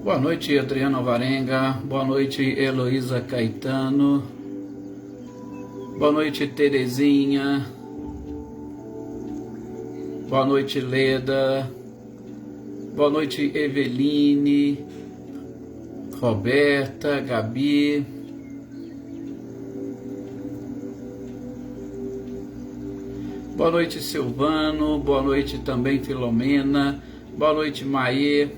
Boa noite, Adriano Alvarenga. Boa noite, Heloísa Caetano. Boa noite, Terezinha. Boa noite, Leda. Boa noite, Eveline, Roberta, Gabi. Boa noite, Silvano. Boa noite também, Filomena. Boa noite, Maê.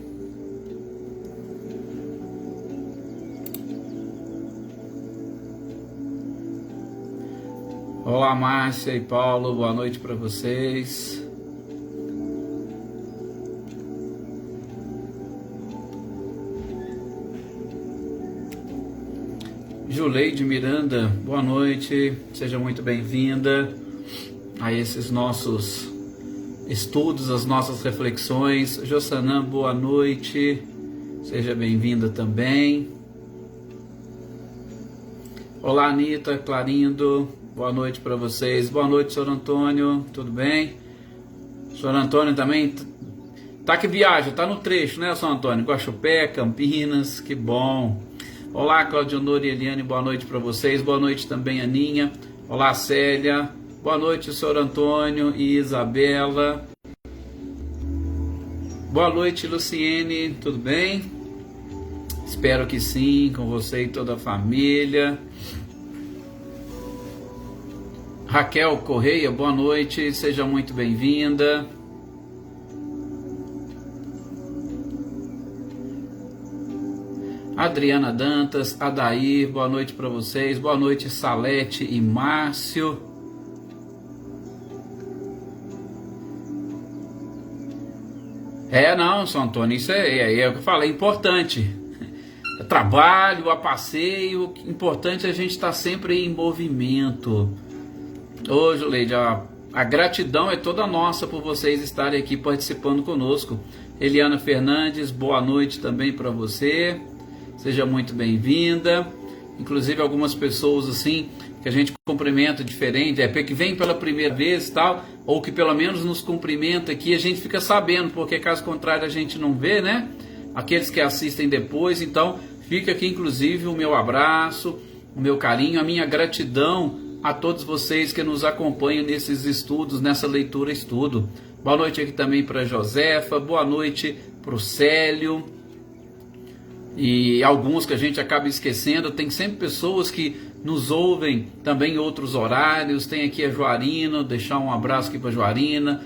Olá, Márcia e Paulo. Boa noite para vocês. Juleide Miranda, boa noite, seja muito bem-vinda a esses nossos estudos, as nossas reflexões. Jossanã, boa noite, seja bem-vinda também. Olá, Anitta, Clarindo, boa noite para vocês. Boa noite, Sr. Antônio, tudo bem? Sr. Antônio também tá que viaja, tá no trecho, né, Sr. Antônio? Guaxupé, Campinas, que bom. Olá, Claudionor e Eliane, boa noite para vocês. Boa noite também, Aninha. Olá, Célia. Boa noite, Sr. Antônio e Isabela. Boa noite, Luciene, tudo bem? Espero que sim, com você e toda a família. Raquel Correia, boa noite, seja muito bem-vinda. Adriana Dantas, Adair, boa noite para vocês. Boa noite, Salete e Márcio. Não, São Antônio, isso é o que eu falei, é importante. É trabalho, a passeio, importante é a gente estar sempre em movimento. Ô, Juleide, a gratidão é toda nossa por vocês estarem aqui participando conosco. Eliana Fernandes, boa noite também para você. Seja muito bem-vinda. Inclusive algumas pessoas assim que a gente cumprimenta diferente, que vem pela primeira vez e tal, ou que pelo menos nos cumprimenta aqui, a gente fica sabendo, porque caso contrário a gente não vê, né? Aqueles que assistem depois, então fica aqui inclusive o meu abraço, o meu carinho, a minha gratidão a todos vocês que nos acompanham nesses estudos, nessa leitura-estudo. Boa noite aqui também para Josefa, boa noite para o Célio. E alguns que a gente acaba esquecendo, tem sempre pessoas que nos ouvem também em outros horários. Tem aqui a Joarina, deixar um abraço aqui para a Joarina,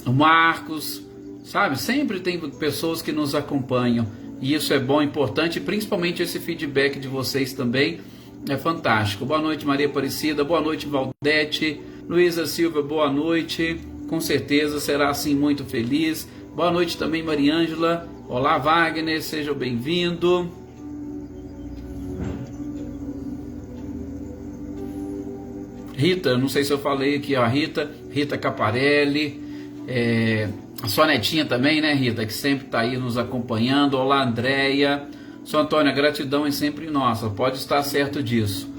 o Marcos, sabe? Sempre tem pessoas que nos acompanham e isso é bom, importante, principalmente esse feedback de vocês também é fantástico. Boa noite, Maria Aparecida, boa noite, Valdete, Luísa Silva, boa noite, com certeza será assim muito feliz. Boa noite também, Mariângela. Olá, Wagner, seja bem-vindo. Rita, não sei se eu falei aqui, ó, Rita Caparelli, a sua netinha também, né, Rita, que sempre está aí nos acompanhando. Olá, Andréia. Sr. Antônio, a gratidão é sempre nossa, pode estar certo disso.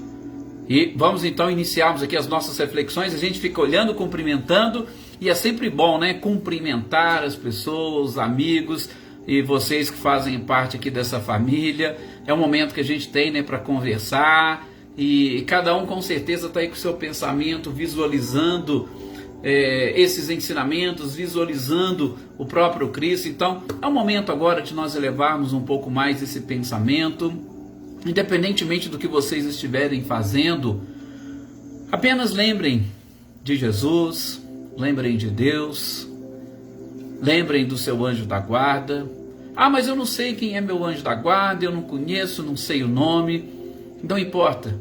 E vamos então iniciarmos aqui as nossas reflexões. A gente fica olhando, cumprimentando, e é sempre bom, né, cumprimentar as pessoas, os amigos e vocês que fazem parte aqui dessa família. É um momento que a gente tem, né, para conversar, e cada um com certeza está aí com o seu pensamento, visualizando esses ensinamentos, visualizando o próprio Cristo. Então é o momento agora de nós elevarmos um pouco mais esse pensamento, independentemente do que vocês estiverem fazendo. Apenas lembrem de Jesus, lembrem de Deus, lembrem do seu anjo da guarda. Ah, mas eu não sei quem é meu anjo da guarda, eu não conheço, não sei o nome. Não importa.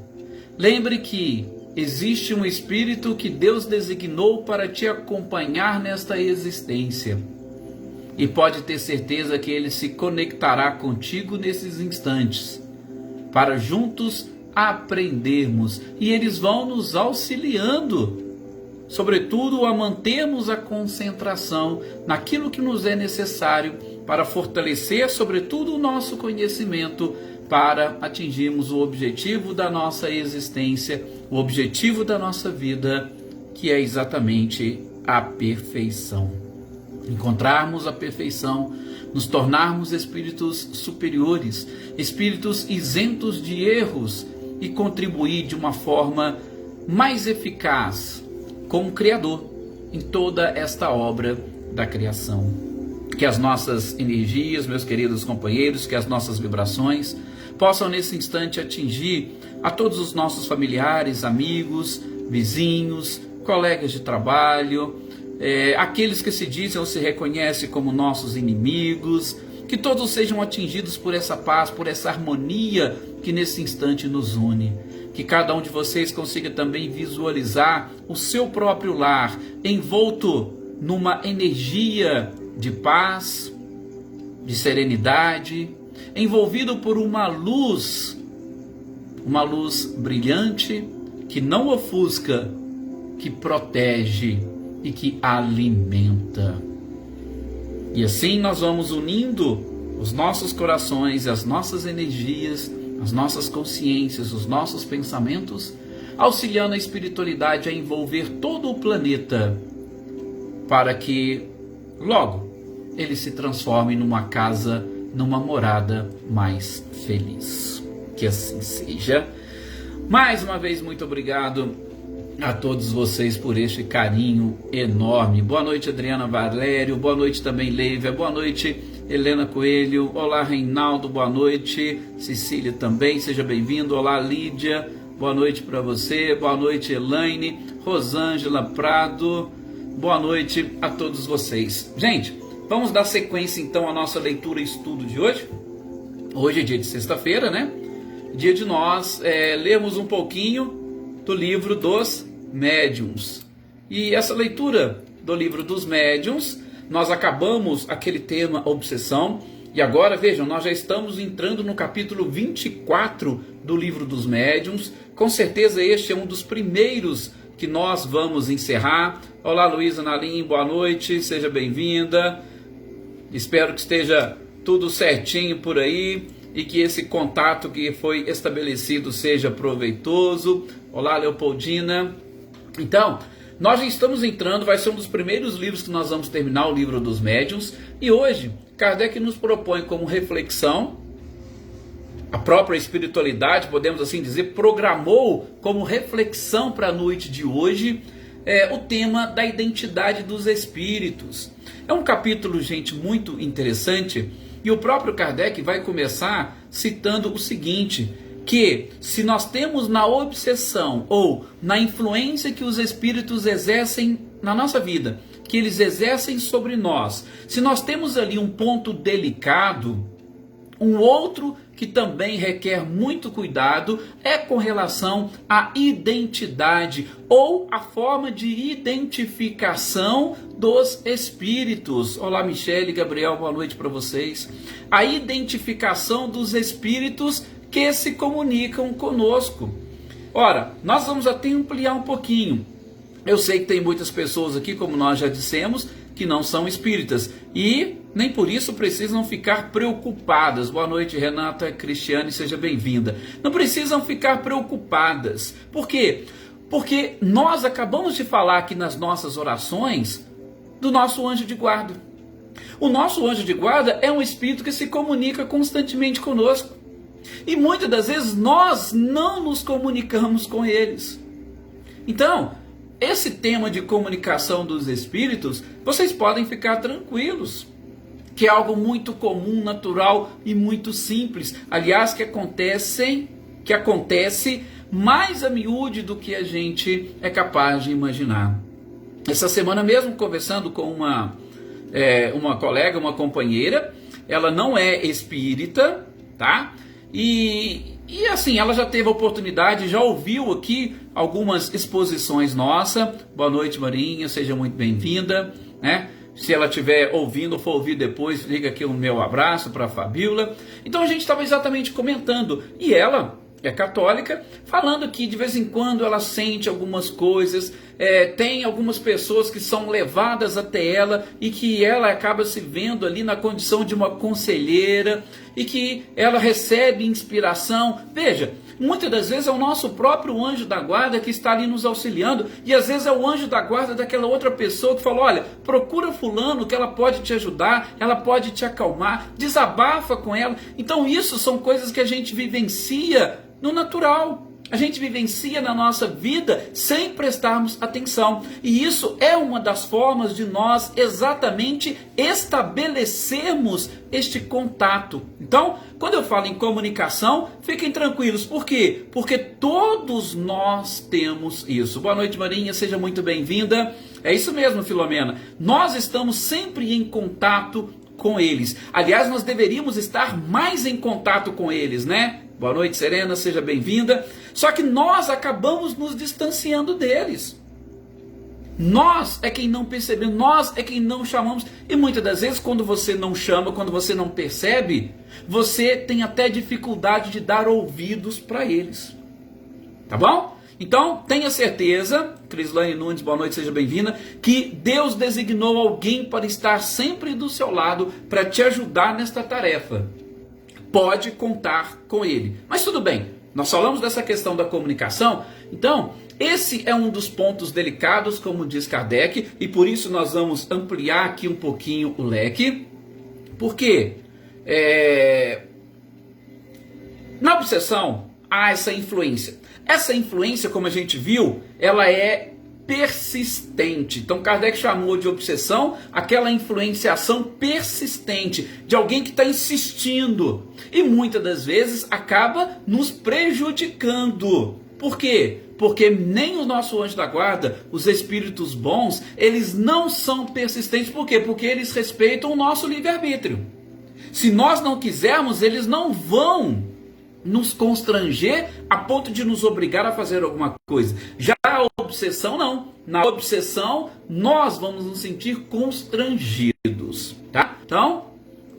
Lembre que existe um espírito que Deus designou para te acompanhar nesta existência. E pode ter certeza que ele se conectará contigo nesses instantes, para juntos aprendermos. E eles vão nos auxiliando, sobretudo a mantermos a concentração naquilo que nos é necessário para fortalecer, sobretudo, o nosso conhecimento, para atingirmos o objetivo da nossa existência, o objetivo da nossa vida, que é exatamente a perfeição. Encontrarmos a perfeição, nos tornarmos espíritos superiores, espíritos isentos de erros e contribuir de uma forma mais eficaz com o Criador em toda esta obra da criação. Que as nossas energias, meus queridos companheiros, que as nossas vibrações possam nesse instante atingir a todos os nossos familiares, amigos, vizinhos, colegas de trabalho, aqueles que se dizem ou se reconhecem como nossos inimigos, que todos sejam atingidos por essa paz, por essa harmonia que nesse instante nos une. Que cada um de vocês consiga também visualizar o seu próprio lar envolto numa energia de paz, de serenidade, envolvido por uma luz brilhante, que não ofusca, que protege e que alimenta. E assim nós vamos unindo os nossos corações, as nossas energias, as nossas consciências, os nossos pensamentos, auxiliando a espiritualidade a envolver todo o planeta, para que logo ele se transforme numa casa, numa morada mais feliz. Que assim seja. Mais uma vez, muito obrigado a todos vocês por este carinho enorme. Boa noite, Adriana Valério. Boa noite também, Leivia. Boa noite, Helena Coelho. Olá, Reinaldo. Boa noite. Cecília também, seja bem-vindo. Olá, Lídia. Boa noite para você. Boa noite, Elaine. Rosângela Prado. Boa noite a todos vocês. Gente, vamos dar sequência então à nossa leitura e estudo de hoje. Hoje é dia de sexta-feira, né? Dia de nós lermos um pouquinho do livro dos médiuns. E essa leitura do livro dos médiuns, nós acabamos aquele tema obsessão, e agora, vejam, nós já estamos entrando no capítulo 24 do livro dos médiuns. Com certeza este é um dos primeiros que nós vamos encerrar. Olá, Luísa Nalim, boa noite, seja bem-vinda. Espero que esteja tudo certinho por aí e que esse contato que foi estabelecido seja proveitoso. Olá, Leopoldina. Então, nós já estamos entrando, vai ser um dos primeiros livros que nós vamos terminar, o livro dos médiuns. E hoje, Kardec nos propõe como reflexão, a própria espiritualidade, podemos assim dizer, programou como reflexão para a noite de hoje o tema da identidade dos espíritos. É um capítulo, gente, muito interessante, e o próprio Kardec vai começar citando o seguinte, que se nós temos na obsessão ou na influência que os espíritos exercem na nossa vida, que eles exercem sobre nós, se nós temos ali um ponto delicado, um outro que também requer muito cuidado é com relação à identidade ou a forma de identificação dos espíritos. Olá, Michele, Gabriel, boa noite para vocês. A identificação dos espíritos que se comunicam conosco. Ora, nós vamos até ampliar um pouquinho. Eu sei que tem muitas pessoas aqui, como nós já dissemos, que não são espíritas e nem por isso precisam ficar preocupadas. Boa noite, Renata, Cristiane, seja bem-vinda. Não precisam ficar preocupadas. Por quê? Porque nós acabamos de falar aqui nas nossas orações do nosso anjo de guarda. O nosso anjo de guarda é um espírito que se comunica constantemente conosco. E muitas das vezes nós não nos comunicamos com eles. Então, esse tema de comunicação dos espíritos, vocês podem ficar tranquilos, que é algo muito comum, natural e muito simples. Aliás, que acontece mais a miúde do que a gente é capaz de imaginar. Essa semana mesmo, conversando com uma colega, uma companheira, ela não é espírita, tá? E assim, ela já teve a oportunidade, já ouviu aqui algumas exposições nossas. Boa noite, Marinha, seja muito bem-vinda, né? Se ela estiver ouvindo ou for ouvir depois, fica aqui o meu abraço para a Fabíola. Então a gente estava exatamente comentando, e ela é católica, falando que de vez em quando ela sente algumas coisas tem algumas pessoas que são levadas até ela e que ela acaba se vendo ali na condição de uma conselheira e que ela recebe inspiração. Veja, muitas das vezes é o nosso próprio anjo da guarda que está ali nos auxiliando, e às vezes é o anjo da guarda daquela outra pessoa que fala: olha, procura fulano que ela pode te ajudar, ela pode te acalmar, desabafa com ela. Então isso são coisas que a gente vivencia no natural. A gente vivencia na nossa vida sem prestarmos atenção. E isso é uma das formas de nós exatamente estabelecermos este contato. Então, quando eu falo em comunicação, fiquem tranquilos. Por quê? Porque todos nós temos isso. Boa noite, Marinha. Seja muito bem-vinda. É isso mesmo, Filomena. Nós estamos sempre em contato com eles. Aliás, nós deveríamos estar mais em contato com eles, né? Boa noite, Serena, seja bem-vinda. Só que nós acabamos nos distanciando deles. Nós é quem não percebemos, nós é quem não chamamos. E muitas das vezes, quando você não chama, quando você não percebe, você tem até dificuldade de dar ouvidos para eles. Tá bom? Então, tenha certeza, Crislane Nunes, boa noite, seja bem-vinda, que Deus designou alguém para estar sempre do seu lado, para te ajudar nesta tarefa. Pode contar com ele. Mas tudo bem, nós falamos dessa questão da comunicação, então esse é um dos pontos delicados, como diz Kardec, e por isso nós vamos ampliar aqui um pouquinho o leque, porque na obsessão há essa influência. Essa influência, como a gente viu, ela é persistente. Então Kardec chamou de obsessão aquela influenciação persistente de alguém que está insistindo e muitas das vezes acaba nos prejudicando. Por quê? Porque nem o nosso anjo da guarda, os espíritos bons, eles não são persistentes. Por quê? Porque eles respeitam o nosso livre-arbítrio. Se nós não quisermos, eles não vão nos constranger a ponto de nos obrigar a fazer alguma coisa. Já a obsessão não. Na obsessão nós vamos nos sentir constrangidos, tá? Então,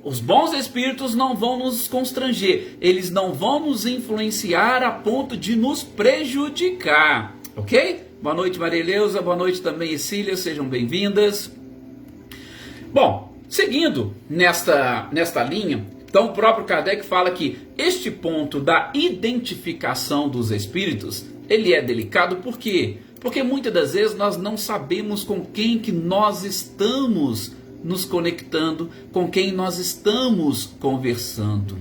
os bons espíritos não vão nos constranger, eles não vão nos influenciar a ponto de nos prejudicar, ok? Boa noite, Maria Eleusa, boa noite também, Cecília, sejam bem-vindas. Bom, seguindo nesta linha, então o próprio Kardec fala que este ponto da identificação dos espíritos, ele é delicado. Por quê? Porque muitas das vezes nós não sabemos com quem que nós estamos nos conectando, com quem nós estamos conversando.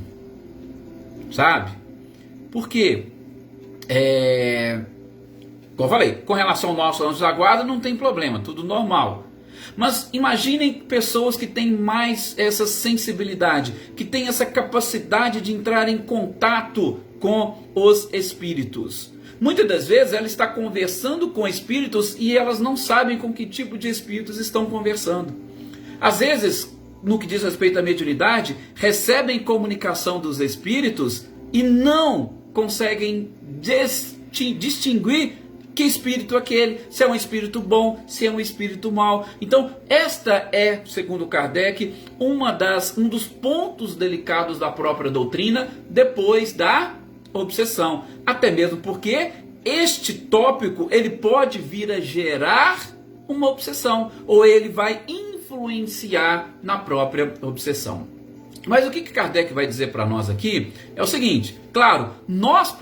Sabe? Por quê? Como eu falei, com relação ao nosso anjo da guarda não tem problema, tudo normal. Mas imaginem pessoas que têm mais essa sensibilidade, que têm essa capacidade de entrar em contato com os espíritos. Muitas das vezes ela está conversando com espíritos e elas não sabem com que tipo de espíritos estão conversando. Às vezes, no que diz respeito à mediunidade, recebem comunicação dos espíritos e não conseguem distinguir que espírito é aquele, se é um espírito bom, se é um espírito mau. Então, esta é, segundo Kardec, um dos pontos delicados da própria doutrina, depois da obsessão. Até mesmo porque este tópico, ele pode vir a gerar uma obsessão, ou ele vai influenciar na própria obsessão. Mas o que Kardec vai dizer para nós aqui é o seguinte: claro, nós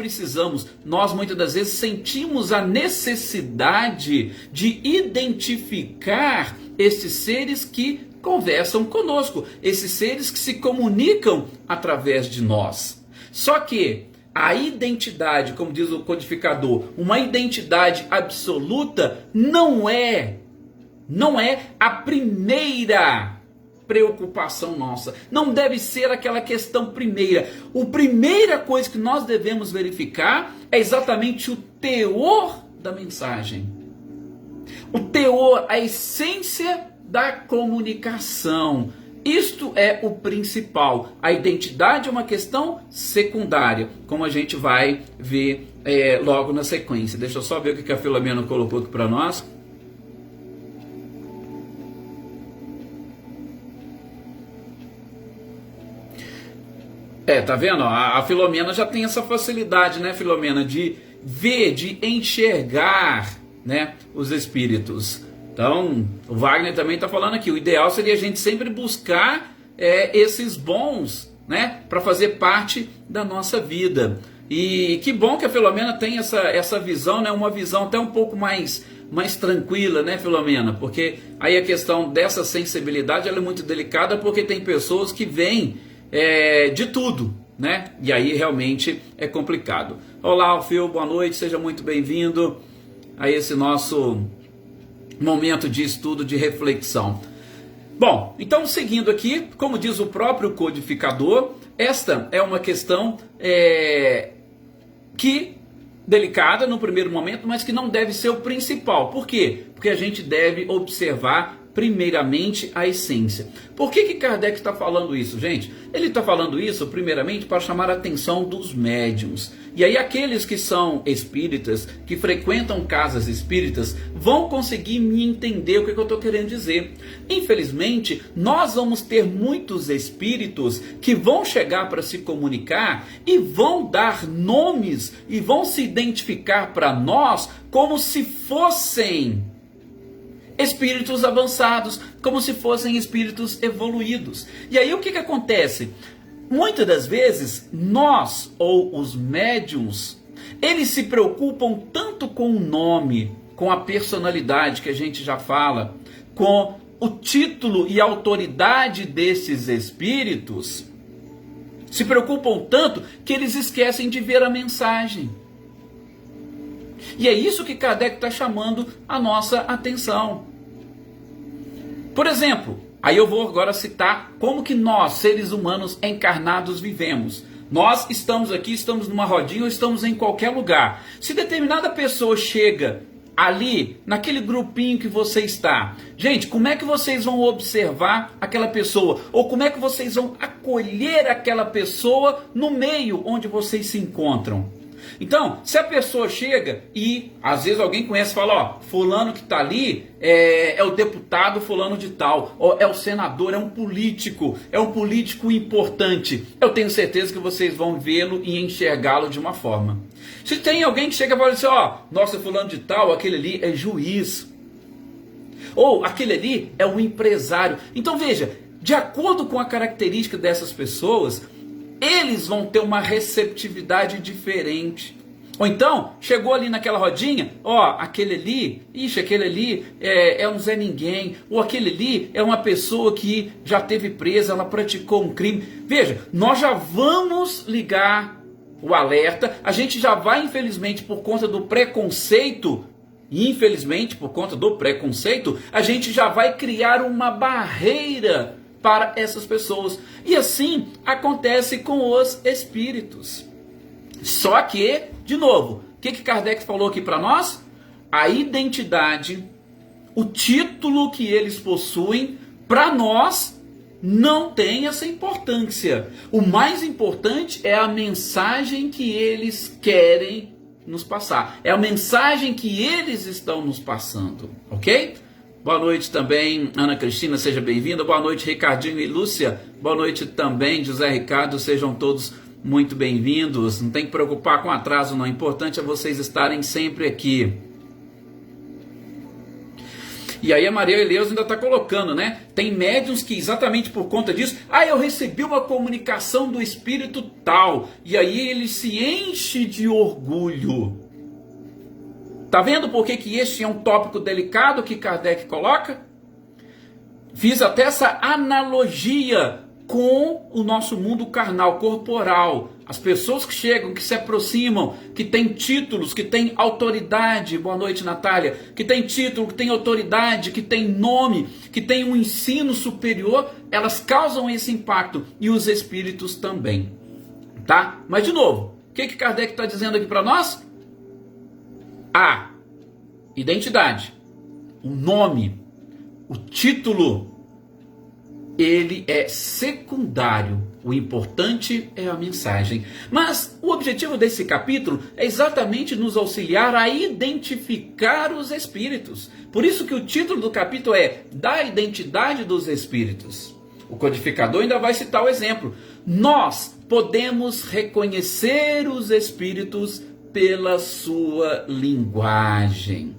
muitas das vezes sentimos a necessidade de identificar esses seres que conversam conosco, esses seres que se comunicam através de nós. Só que a identidade, como diz o codificador, uma identidade absoluta não é a primeira preocupação nossa. Não deve ser aquela questão primeira. A primeira coisa que nós devemos verificar é exatamente o teor da mensagem. O teor, a essência da comunicação. Isto é o principal. A identidade é uma questão secundária, como a gente vai ver logo na sequência. Deixa eu só ver o que a Filomena colocou aqui para nós. Tá vendo? A Filomena já tem essa facilidade, né, Filomena, de ver, de enxergar né, os espíritos. Então, o Wagner também está falando aqui, o ideal seria a gente sempre buscar esses bons, né, para fazer parte da nossa vida. E que bom que a Filomena tem essa visão, né, uma visão até um pouco mais tranquila, né, Filomena? Porque aí a questão dessa sensibilidade ela é muito delicada, porque tem pessoas que veem de tudo, né? E aí realmente é complicado. Olá, Alfio, boa noite, seja muito bem-vindo a esse nosso momento de estudo, de reflexão. Bom, então seguindo aqui, como diz o próprio codificador, esta é uma questão que delicada no primeiro momento, mas que não deve ser o principal. Por quê? Porque a gente deve observar primeiramente a essência. Por que Kardec está falando isso, gente? Ele está falando isso primeiramente para chamar a atenção dos médiuns. E aí aqueles que são espíritas, que frequentam casas espíritas, vão conseguir me entender o que eu estou querendo dizer. Infelizmente, nós vamos ter muitos espíritos que vão chegar para se comunicar e vão dar nomes e vão se identificar para nós como se fossem espíritos avançados, como se fossem espíritos evoluídos. E aí o que acontece? Muitas das vezes, nós ou os médiuns, eles se preocupam tanto com o nome, com a personalidade que a gente já fala, com o título e autoridade desses espíritos, se preocupam tanto que eles esquecem de ver a mensagem. E é isso que Kardec está chamando a nossa atenção. Por exemplo, aí eu vou agora citar como que nós, seres humanos encarnados, vivemos. Nós estamos aqui, estamos numa rodinha ou estamos em qualquer lugar. Se determinada pessoa chega ali, naquele grupinho que você está, gente, como é que vocês vão observar aquela pessoa? Ou como é que vocês vão acolher aquela pessoa no meio onde vocês se encontram? Então, se a pessoa chega e às vezes alguém conhece e fala, ó, fulano que está ali é o deputado fulano de tal, ó, é o senador, é um político importante. Eu tenho certeza que vocês vão vê-lo e enxergá-lo de uma forma. Se tem alguém que chega e fala assim, ó, nossa, fulano de tal, aquele ali é juiz. Ou aquele ali é um empresário. Então veja, de acordo com a característica dessas pessoas, eles vão ter uma receptividade diferente. Ou então, chegou ali naquela rodinha, ó, aquele ali é um Zé Ninguém, ou aquele ali é uma pessoa que já teve presa, ela praticou um crime. Veja, nós já vamos ligar o alerta, a gente já vai, infelizmente, por conta do preconceito, a gente já vai criar uma barreira para essas pessoas. E assim acontece com os espíritos. Só que, de novo, o que Kardec falou aqui para nós? A identidade, o título que eles possuem, para nós não tem essa importância. O mais importante é a mensagem que eles querem nos passar. É a mensagem que eles estão nos passando, ok? Boa noite também, Ana Cristina, seja bem-vinda. Boa noite, Ricardinho e Lúcia. Boa noite também, José Ricardo, sejam todos muito bem-vindos. Não tem que preocupar com atraso, não. O importante é vocês estarem sempre aqui. E aí a Maria Eleus ainda está colocando, né? Tem médiuns que exatamente por conta disso, eu recebi uma comunicação do espírito tal. E aí ele se enche de orgulho. Tá vendo por que este é um tópico delicado que Kardec coloca? Fiz até essa analogia com o nosso mundo carnal, corporal. As pessoas que chegam, que se aproximam, que têm títulos, que têm autoridade. Boa noite, Natália. Que tem título, que tem autoridade, que tem nome, que tem um ensino superior, elas causam esse impacto. E os espíritos também. Tá? Mas de novo, o que Kardec está dizendo aqui para nós? A identidade, o nome, o título, ele é secundário. O importante é a mensagem. Mas o objetivo desse capítulo é exatamente nos auxiliar a identificar os espíritos. Por isso que o título do capítulo é Da Identidade dos Espíritos. O codificador ainda vai citar o exemplo. Nós podemos reconhecer os espíritos pela sua linguagem.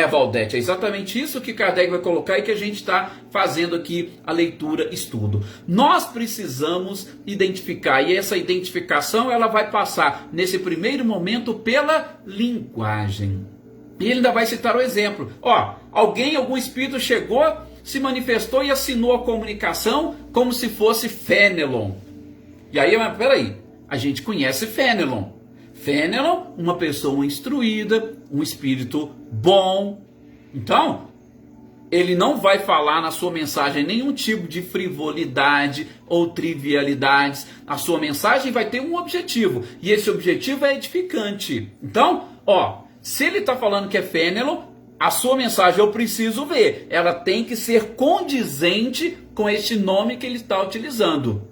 Valdete, é exatamente isso que Kardec vai colocar e que a gente está fazendo aqui a leitura, estudo. Nós precisamos identificar, e essa identificação ela vai passar nesse primeiro momento pela linguagem. E ele ainda vai citar o exemplo. Algum espírito chegou, se manifestou e assinou a comunicação como se fosse Fenelon. E aí, mas peraí, a gente conhece Fenelon. Fenelon, uma pessoa instruída, um espírito bom. Então, ele não vai falar na sua mensagem nenhum tipo de frivolidade ou trivialidades. A sua mensagem vai ter um objetivo, e esse objetivo é edificante. Então, se ele está falando que é Fenelon, a sua mensagem eu preciso ver. Ela tem que ser condizente com este nome que ele está utilizando.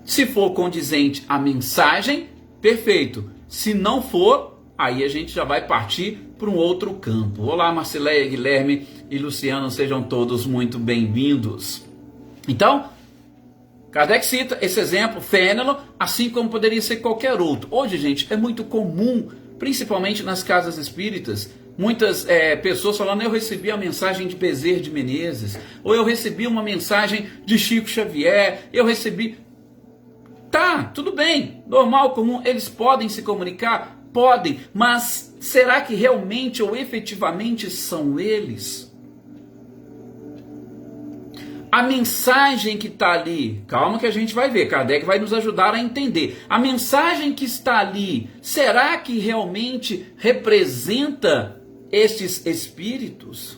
Se for condizente a mensagem, perfeito. Se não for, aí a gente já vai partir para um outro campo. Olá, Marcileia, Guilherme e Luciano, sejam todos muito bem-vindos. Então, Kardec cita esse exemplo, Fenelon, assim como poderia ser qualquer outro. Hoje, gente, é muito comum, principalmente nas casas espíritas, muitas pessoas falando: eu recebi a mensagem de Bezerra de Menezes, ou eu recebi uma mensagem de Chico Xavier, eu recebi... Tá, tudo bem, normal, comum, eles podem se comunicar? Podem, mas será que realmente ou efetivamente são eles? A mensagem que está ali, calma que a gente vai ver, Kardec vai nos ajudar a entender. A mensagem que está ali, será que realmente representa estes espíritos?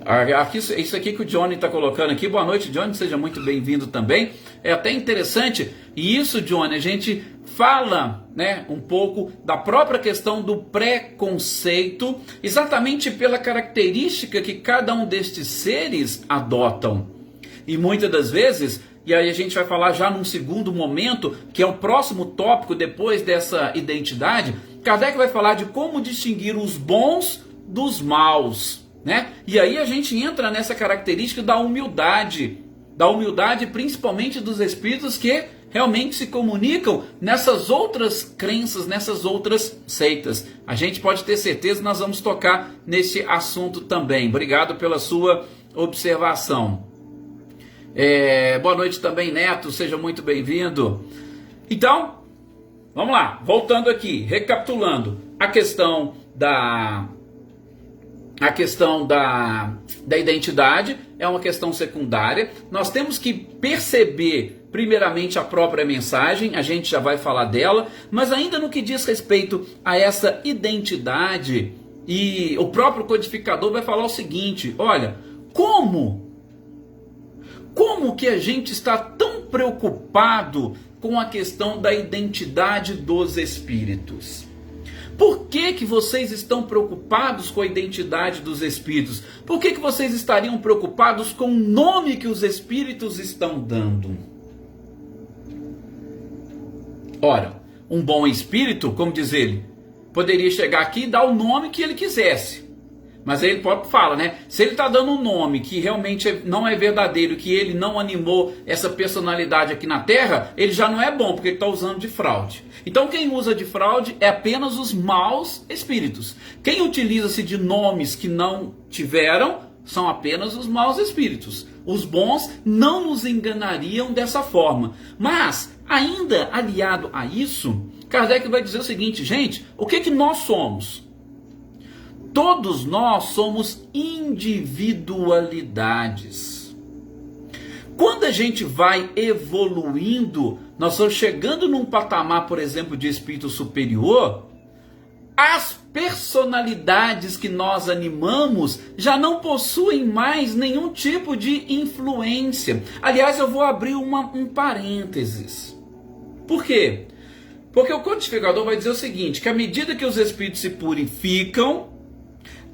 Aqui, isso aqui que o Johnny está colocando aqui, boa noite, Johnny, seja muito bem-vindo também. É até interessante, e isso, Johnny, a gente fala, né, um pouco da própria questão do preconceito, exatamente pela característica que cada um destes seres adotam. E muitas das vezes, e aí a gente vai falar já num segundo momento, que é o próximo tópico depois dessa identidade, Kardec vai falar de como distinguir os bons dos maus. Né? E aí a gente entra nessa característica da humildade principalmente dos espíritos que realmente se comunicam nessas outras crenças, nessas outras seitas. A gente pode ter certeza que nós vamos tocar nesse assunto também. Obrigado pela sua observação. Boa noite também, Neto, seja muito bem-vindo. Então, vamos lá, voltando aqui, recapitulando a questão da identidade é uma questão secundária. Nós temos que perceber primeiramente a própria mensagem, a gente já vai falar dela, mas ainda no que diz respeito a essa identidade, e o próprio codificador vai falar o seguinte: olha, como que a gente está tão preocupado com a questão da identidade dos espíritos? Por que vocês estão preocupados com a identidade dos espíritos? Por que vocês estariam preocupados com o nome que os espíritos estão dando? Ora, um bom espírito, como diz ele, poderia chegar aqui e dar o nome que ele quisesse. Mas ele próprio fala, né? Se ele está dando um nome que realmente não é verdadeiro, que ele não animou essa personalidade aqui na Terra, ele já não é bom, porque ele está usando de fraude. Então quem usa de fraude é apenas os maus espíritos. Quem utiliza-se de nomes que não tiveram são apenas os maus espíritos. Os bons não nos enganariam dessa forma. Mas, ainda aliado a isso, Kardec vai dizer o seguinte: gente, o que nós somos? Todos nós somos individualidades. Quando a gente vai evoluindo, nós estamos chegando num patamar, por exemplo, de espírito superior, as personalidades que nós animamos já não possuem mais nenhum tipo de influência. Aliás, eu vou abrir um parênteses. Por quê? Porque o codificador vai dizer o seguinte, que à medida que os espíritos se purificam,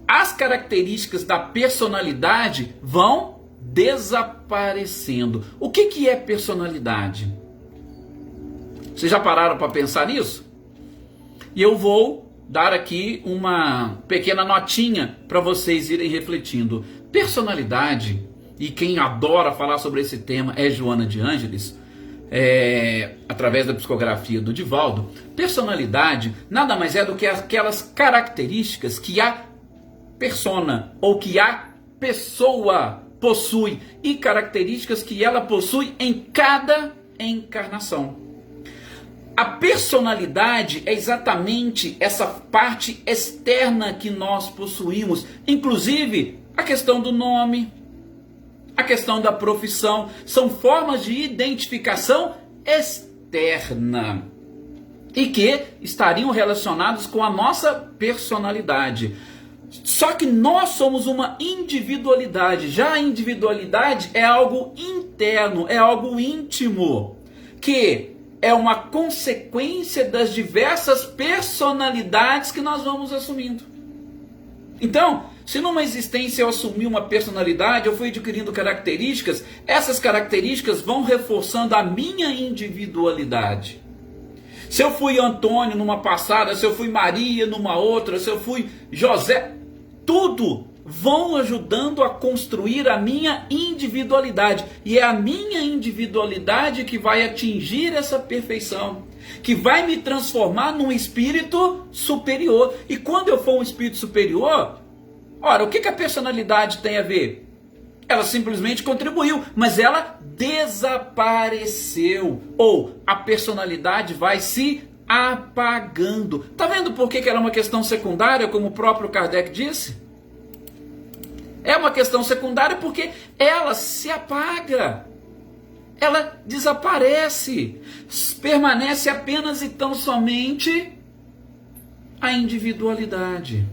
as características da personalidade vão desaparecendo. O que é personalidade? Vocês já pararam para pensar nisso? E eu vou dar aqui uma pequena notinha para vocês irem refletindo. Personalidade, e quem adora falar sobre esse tema é Joana de Ângeles. através da psicografia do Divaldo, personalidade nada mais é do que aquelas características que a persona ou que a pessoa possui e características que ela possui em cada encarnação. A personalidade é exatamente essa parte externa que nós possuímos, inclusive a questão do nome, a questão da profissão, são formas de identificação externa e que estariam relacionados com a nossa personalidade. Só que nós somos uma individualidade, já a individualidade é algo interno, é algo íntimo, que é uma consequência das diversas personalidades que nós vamos assumindo. Então, se numa existência eu assumi uma personalidade, eu fui adquirindo características, essas características vão reforçando a minha individualidade. Se eu fui Antônio numa passada, se eu fui Maria numa outra, se eu fui José, tudo vão ajudando a construir a minha individualidade. E é a minha individualidade que vai atingir essa perfeição, que vai me transformar num espírito superior. E quando eu for um espírito superior, ora, o que a personalidade tem a ver? Ela simplesmente contribuiu, mas ela desapareceu. Ou a personalidade vai se apagando. Tá vendo por que ela é uma questão secundária, como o próprio Kardec disse? É uma questão secundária porque ela se apaga. Ela desaparece. Permanece apenas e tão somente a individualidade.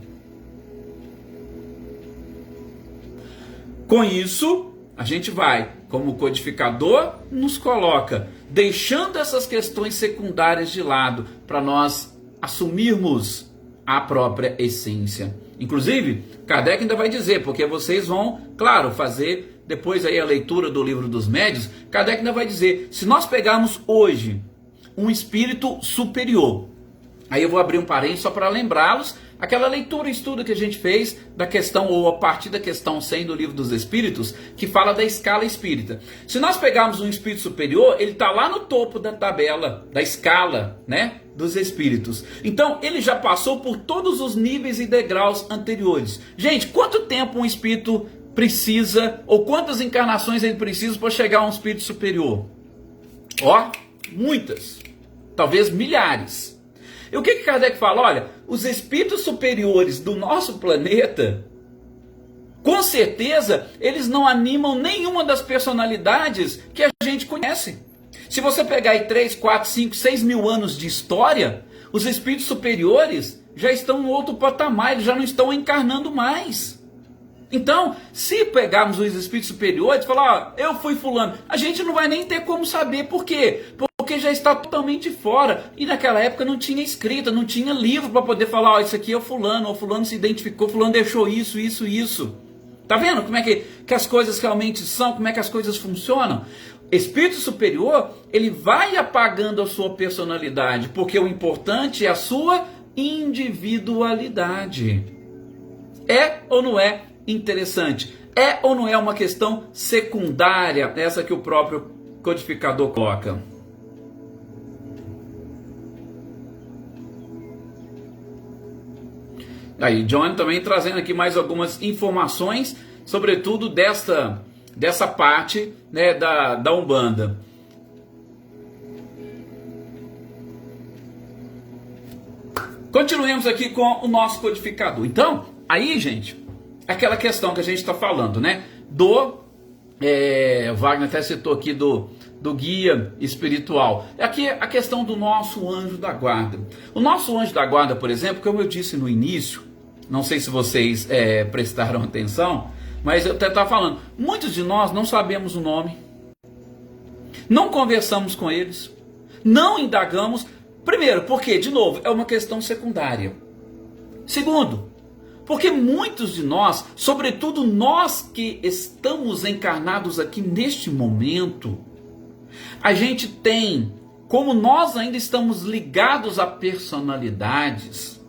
Com isso, a gente vai, como o codificador nos coloca, deixando essas questões secundárias de lado para nós assumirmos a própria essência. Inclusive, Kardec ainda vai dizer, porque vocês vão, claro, fazer depois aí a leitura do Livro dos Médiuns, Kardec ainda vai dizer, se nós pegarmos hoje um espírito superior, aí eu vou abrir um parênteses só para lembrá-los, aquela leitura e estudo que a gente fez da questão, ou a partir da questão 100 do Livro dos Espíritos, que fala da escala espírita. Se nós pegarmos um espírito superior, ele está lá no topo da tabela, da escala, né, dos espíritos. Então, ele já passou por todos os níveis e degraus anteriores. Gente, quanto tempo um espírito precisa, ou quantas encarnações ele precisa para chegar a um espírito superior? Ó, muitas. Talvez milhares. E o que Kardec fala? Olha, os espíritos superiores do nosso planeta, com certeza, eles não animam nenhuma das personalidades que a gente conhece. Se você pegar aí 3, 4, 5, 6 mil anos de história, os espíritos superiores já estão em outro patamar, eles já não estão encarnando mais. Então, se pegarmos os espíritos superiores e falar, ó, eu fui fulano, a gente não vai nem ter como saber por quê. Porque já está totalmente fora. E naquela época não tinha escrita, não tinha livro para poder falar, ó, isso aqui é o fulano, ou fulano se identificou, fulano deixou isso, isso, isso. Tá vendo como é que as coisas realmente são, como é que as coisas funcionam? Espírito superior, ele vai apagando a sua personalidade, porque o importante é a sua individualidade. É ou não é interessante? É ou não é uma questão secundária, essa que o próprio codificador coloca? Aí, John também trazendo aqui mais algumas informações, sobretudo dessa parte, né, da Umbanda. Continuemos aqui com o nosso codificador. Então, aí, gente, aquela questão que a gente está falando, né? O Wagner até citou aqui do guia espiritual. Aqui a questão do nosso anjo da guarda. O nosso anjo da guarda, por exemplo, como eu disse no início, não sei se vocês prestaram atenção, mas eu até estava falando, muitos de nós não sabemos o nome, não conversamos com eles, não indagamos. Primeiro, porque, de novo, é uma questão secundária. Segundo, porque muitos de nós, sobretudo nós que estamos encarnados aqui neste momento, a gente tem, como nós ainda estamos ligados a personalidades,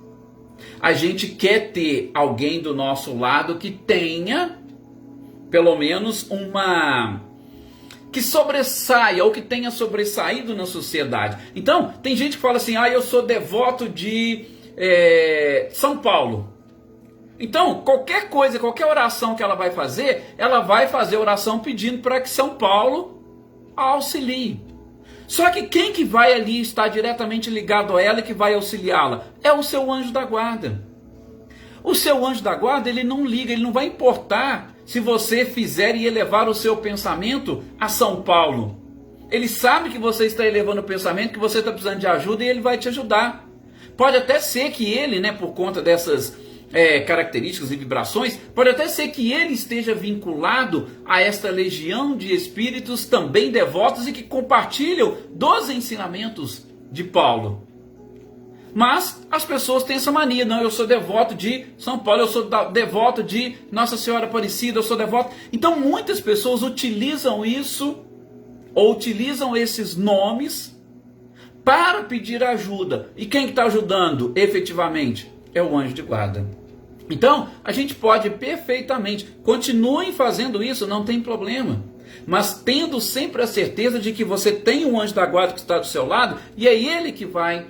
a gente quer ter alguém do nosso lado que tenha, pelo menos, que sobressaia ou que tenha sobressaído na sociedade. Então, tem gente que fala assim, eu sou devoto de São Paulo. Então, qualquer coisa, qualquer oração que ela vai fazer oração pedindo para que São Paulo auxilie. Só que quem que vai ali estar diretamente ligado a ela e que vai auxiliá-la? É o seu anjo da guarda. O seu anjo da guarda, ele não liga, ele não vai importar se você fizer e elevar o seu pensamento a São Paulo. Ele sabe que você está elevando o pensamento, que você está precisando de ajuda e ele vai te ajudar. Pode até ser que ele, por conta dessas características e vibrações, pode até ser que ele esteja vinculado a esta legião de espíritos também devotos e que compartilham dos ensinamentos de Paulo. Mas as pessoas têm essa mania, não, eu sou devoto de São Paulo, eu sou devoto de Nossa Senhora Aparecida, eu sou devoto. Então muitas pessoas utilizam isso, ou utilizam esses nomes para pedir ajuda. E quem está ajudando efetivamente? É o anjo de guarda. Então, a gente pode perfeitamente, continuem fazendo isso, não tem problema. Mas tendo sempre a certeza de que você tem um anjo da guarda que está do seu lado, e é ele que vai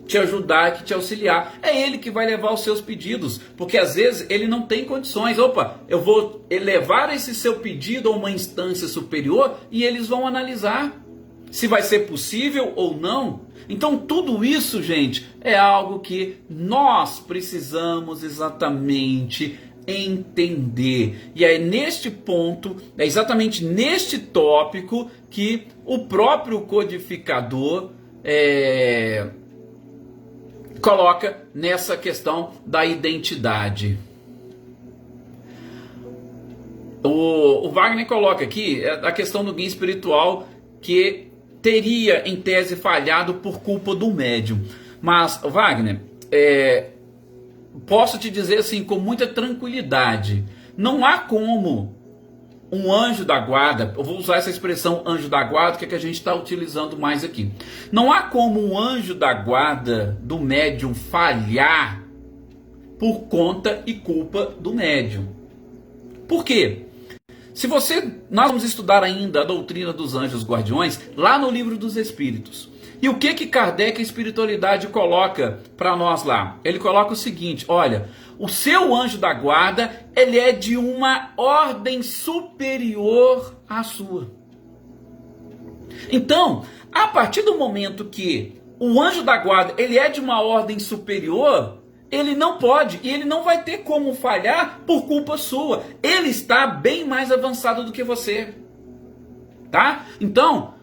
te ajudar, que te auxiliar. É ele que vai levar os seus pedidos, porque às vezes ele não tem condições. Opa, eu vou elevar esse seu pedido a uma instância superior e eles vão analisar se vai ser possível ou não. Então tudo isso, gente, é algo que nós precisamos exatamente entender. E é neste ponto, é exatamente neste tópico que o próprio codificador coloca nessa questão da identidade. O Wagner coloca aqui a questão do guia espiritual que teria, em tese, falhado por culpa do médium. Mas, Wagner, posso te dizer assim, com muita tranquilidade, não há como um anjo da guarda, eu vou usar essa expressão anjo da guarda, que é que a gente está utilizando mais aqui. Não há como um anjo da guarda do médium falhar por conta e culpa do médium. Por quê? Nós vamos estudar ainda a doutrina dos anjos guardiões lá no Livro dos Espíritos. E o que Kardec, a espiritualidade, coloca para nós lá? Ele coloca o seguinte, olha, o seu anjo da guarda, ele é de uma ordem superior à sua. Então, a partir do momento que o anjo da guarda, ele é de uma ordem superior, ele não pode e ele não vai ter como falhar por culpa sua. Ele está bem mais avançado do que você. Tá? Então,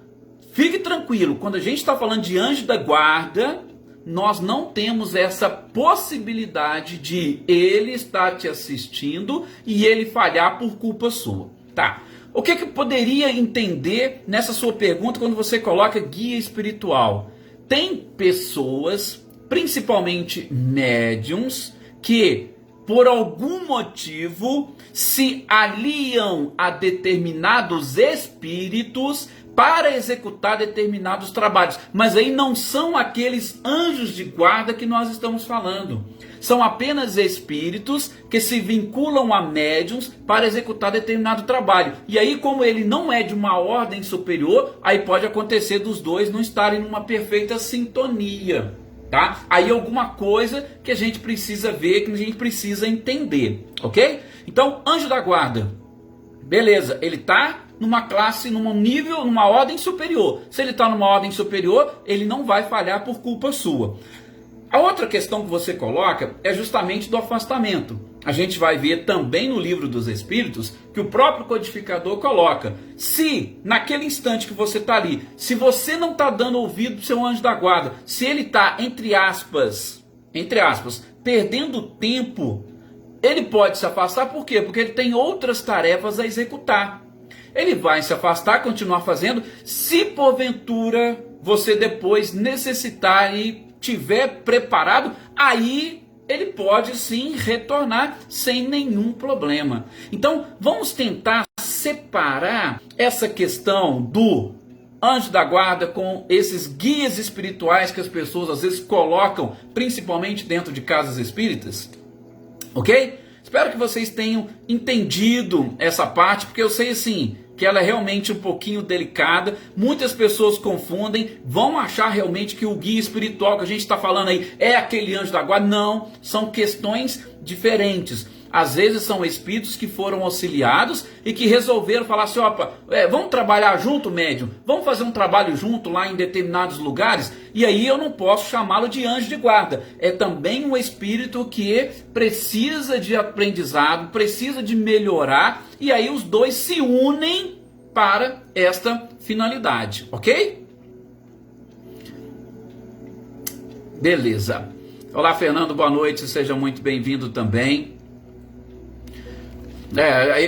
fique tranquilo, quando a gente está falando de anjo da guarda, nós não temos essa possibilidade de ele estar te assistindo e ele falhar por culpa sua. Tá? O que poderia entender nessa sua pergunta quando você coloca guia espiritual? Tem pessoas, principalmente médiums, que por algum motivo se aliam a determinados espíritos para executar determinados trabalhos, mas aí não são aqueles anjos de guarda que nós estamos falando. São apenas espíritos que se vinculam a médiums para executar determinado trabalho. E aí, como ele não é de uma ordem superior, aí pode acontecer dos dois não estarem numa perfeita sintonia. Tá? Aí alguma coisa que a gente precisa ver, que a gente precisa entender, ok? Então, anjo da guarda, beleza, ele está numa classe, num nível, numa ordem superior. Se ele está numa ordem superior, ele não vai falhar por culpa sua. A outra questão que você coloca é justamente do afastamento. A gente vai ver também no Livro dos Espíritos que o próprio codificador coloca. Se naquele instante que você está ali, se você não está dando ouvido para o seu anjo da guarda, se ele está, entre aspas, perdendo tempo, ele pode se afastar. Por quê? Porque ele tem outras tarefas a executar. Ele vai se afastar, continuar fazendo. Se porventura você depois necessitar e tiver preparado, aí ele pode sim retornar sem nenhum problema. Então vamos tentar separar essa questão do anjo da guarda com esses guias espirituais que as pessoas às vezes colocam, principalmente dentro de casas espíritas, ok? Espero que vocês tenham entendido essa parte, porque eu sei assim que ela é realmente um pouquinho delicada. Muitas pessoas confundem, vão achar realmente que o guia espiritual que a gente está falando aí é aquele anjo da guarda. Não, são questões diferentes. Às vezes são espíritos que foram auxiliados e que resolveram falar assim, opa, vamos trabalhar junto, médium? Vamos fazer um trabalho junto lá em determinados lugares? E aí eu não posso chamá-lo de anjo de guarda. É também um espírito que precisa de aprendizado, precisa de melhorar, e aí os dois se unem para esta finalidade, ok? Beleza. Olá, Fernando, boa noite, seja muito bem-vindo também.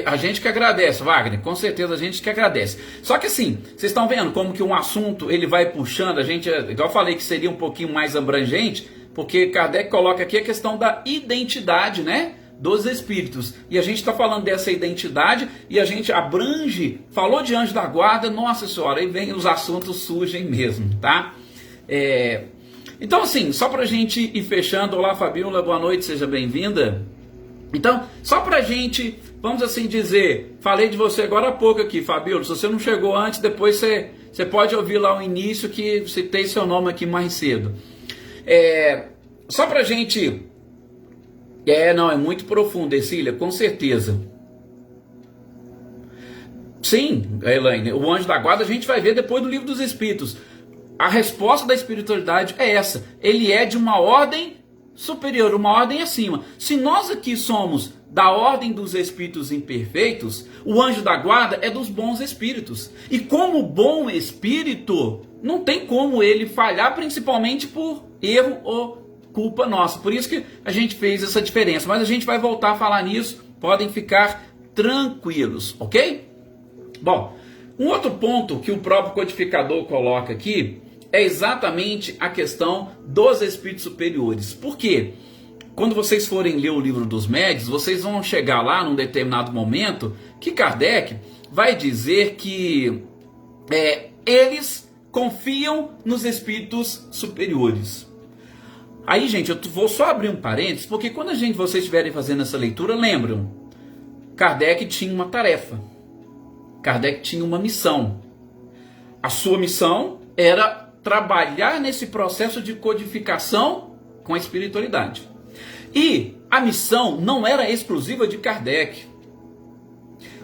A gente que agradece, Wagner, com certeza a gente que agradece. Só que assim, vocês estão vendo como que um assunto ele vai puxando, a gente, igual eu falei que seria um pouquinho mais abrangente, porque Kardec coloca aqui a questão da identidade, né, dos espíritos. E a gente está falando dessa identidade e a gente abrange, falou de anjo da guarda, nossa senhora, aí vem os assuntos surgem mesmo, tá? Então assim, só pra gente ir fechando, olá Fabiola, boa noite, seja bem-vinda. Então, só pra gente, vamos assim dizer, falei de você agora há pouco aqui, Fabiola, se você não chegou antes, depois você pode ouvir lá o início que citei seu nome aqui mais cedo. Só pra gente, não, é muito profundo, Ercília, com certeza. Sim, Elaine, o anjo da guarda a gente vai ver depois do Livro dos Espíritos. A resposta da espiritualidade é essa, ele é de uma ordem superior, uma ordem acima. Se nós aqui somos da ordem dos espíritos imperfeitos, o anjo da guarda é dos bons espíritos. E como bom espírito, não tem como ele falhar, principalmente por erro ou culpa nossa. Por isso que a gente fez essa diferença. Mas a gente vai voltar a falar nisso, podem ficar tranquilos, ok? Bom, um outro ponto que o próprio codificador coloca aqui é exatamente a questão dos espíritos superiores. Por quê? Quando vocês forem ler o Livro dos Médiuns, vocês vão chegar lá num determinado momento que Kardec vai dizer que eles confiam nos espíritos superiores. Aí, gente, eu vou só abrir um parênteses, porque quando vocês estiverem fazendo essa leitura, lembram, Kardec tinha uma tarefa, Kardec tinha uma missão. A sua missão era trabalhar nesse processo de codificação com a espiritualidade. E a missão não era exclusiva de Kardec.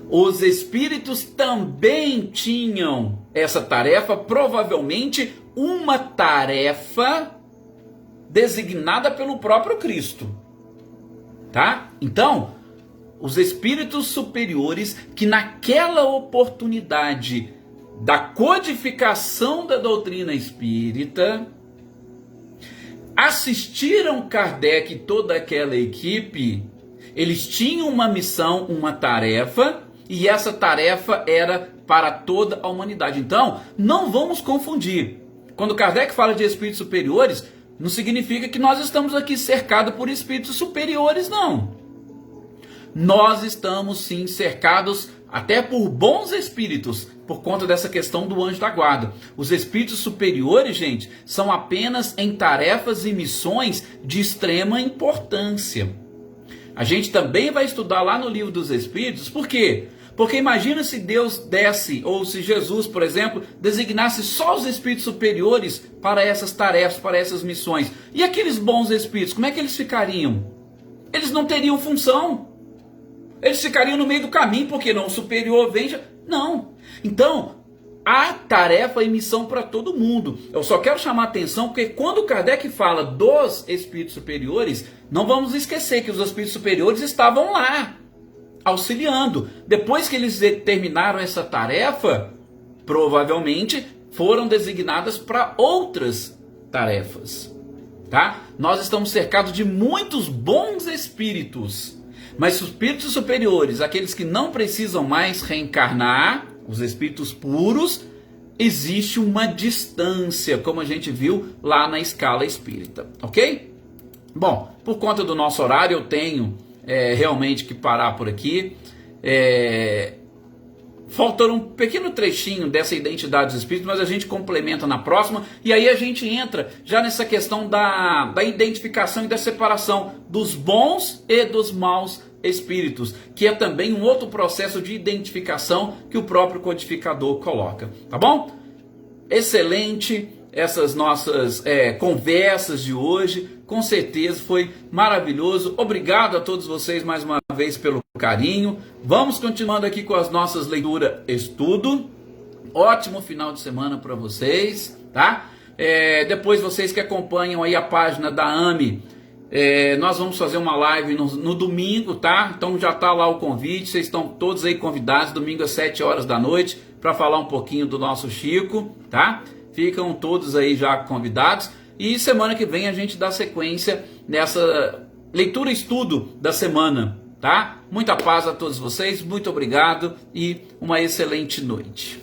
Os espíritos também tinham essa tarefa, provavelmente uma tarefa designada pelo próprio Cristo. Tá? Então, os espíritos superiores que naquela oportunidade da codificação da doutrina espírita, assistiram Kardec e toda aquela equipe, eles tinham uma missão, uma tarefa, e essa tarefa era para toda a humanidade. Então, não vamos confundir. Quando Kardec fala de espíritos superiores, não significa que nós estamos aqui cercados por espíritos superiores, não. Nós estamos sim cercados até por bons espíritos, por conta dessa questão do anjo da guarda. Os espíritos superiores, gente, são apenas em tarefas e missões de extrema importância. A gente também vai estudar lá no Livro dos Espíritos, por quê? Porque imagina se Deus desse, ou se Jesus, por exemplo, designasse só os espíritos superiores para essas tarefas, para essas missões. E aqueles bons espíritos, como é que eles ficariam? Eles não teriam função. Eles ficariam no meio do caminho, porque não, o superior vem... Não. Então, há tarefa e missão para todo mundo. Eu só quero chamar a atenção, porque quando Kardec fala dos espíritos superiores, não vamos esquecer que os espíritos superiores estavam lá, auxiliando. Depois que eles terminaram essa tarefa, provavelmente foram designadas para outras tarefas. Tá? Nós estamos cercados de muitos bons espíritos. Mas os espíritos superiores, aqueles que não precisam mais reencarnar, os espíritos puros, existe uma distância, como a gente viu lá na escala espírita, ok? Bom, por conta do nosso horário, eu tenho realmente que parar por aqui. Faltou um pequeno trechinho dessa identidade dos espíritos, mas a gente complementa na próxima, e aí a gente entra já nessa questão da identificação e da separação dos bons e dos maus espíritos, que é também um outro processo de identificação que o próprio codificador coloca, tá bom? Excelente essas nossas conversas de hoje, com certeza foi maravilhoso. Obrigado a todos vocês mais uma vez pelo carinho. Vamos continuando aqui com as nossas leituras estudo. Ótimo final de semana para vocês, tá? Depois vocês que acompanham aí a página da AME, nós vamos fazer uma live no domingo, tá? Então já tá lá o convite, vocês estão todos aí convidados, domingo às 7 horas da noite, para falar um pouquinho do nosso Chico, tá? Ficam todos aí já convidados. E semana que vem a gente dá sequência nessa leitura e estudo da semana, tá? Muita paz a todos vocês, muito obrigado e uma excelente noite.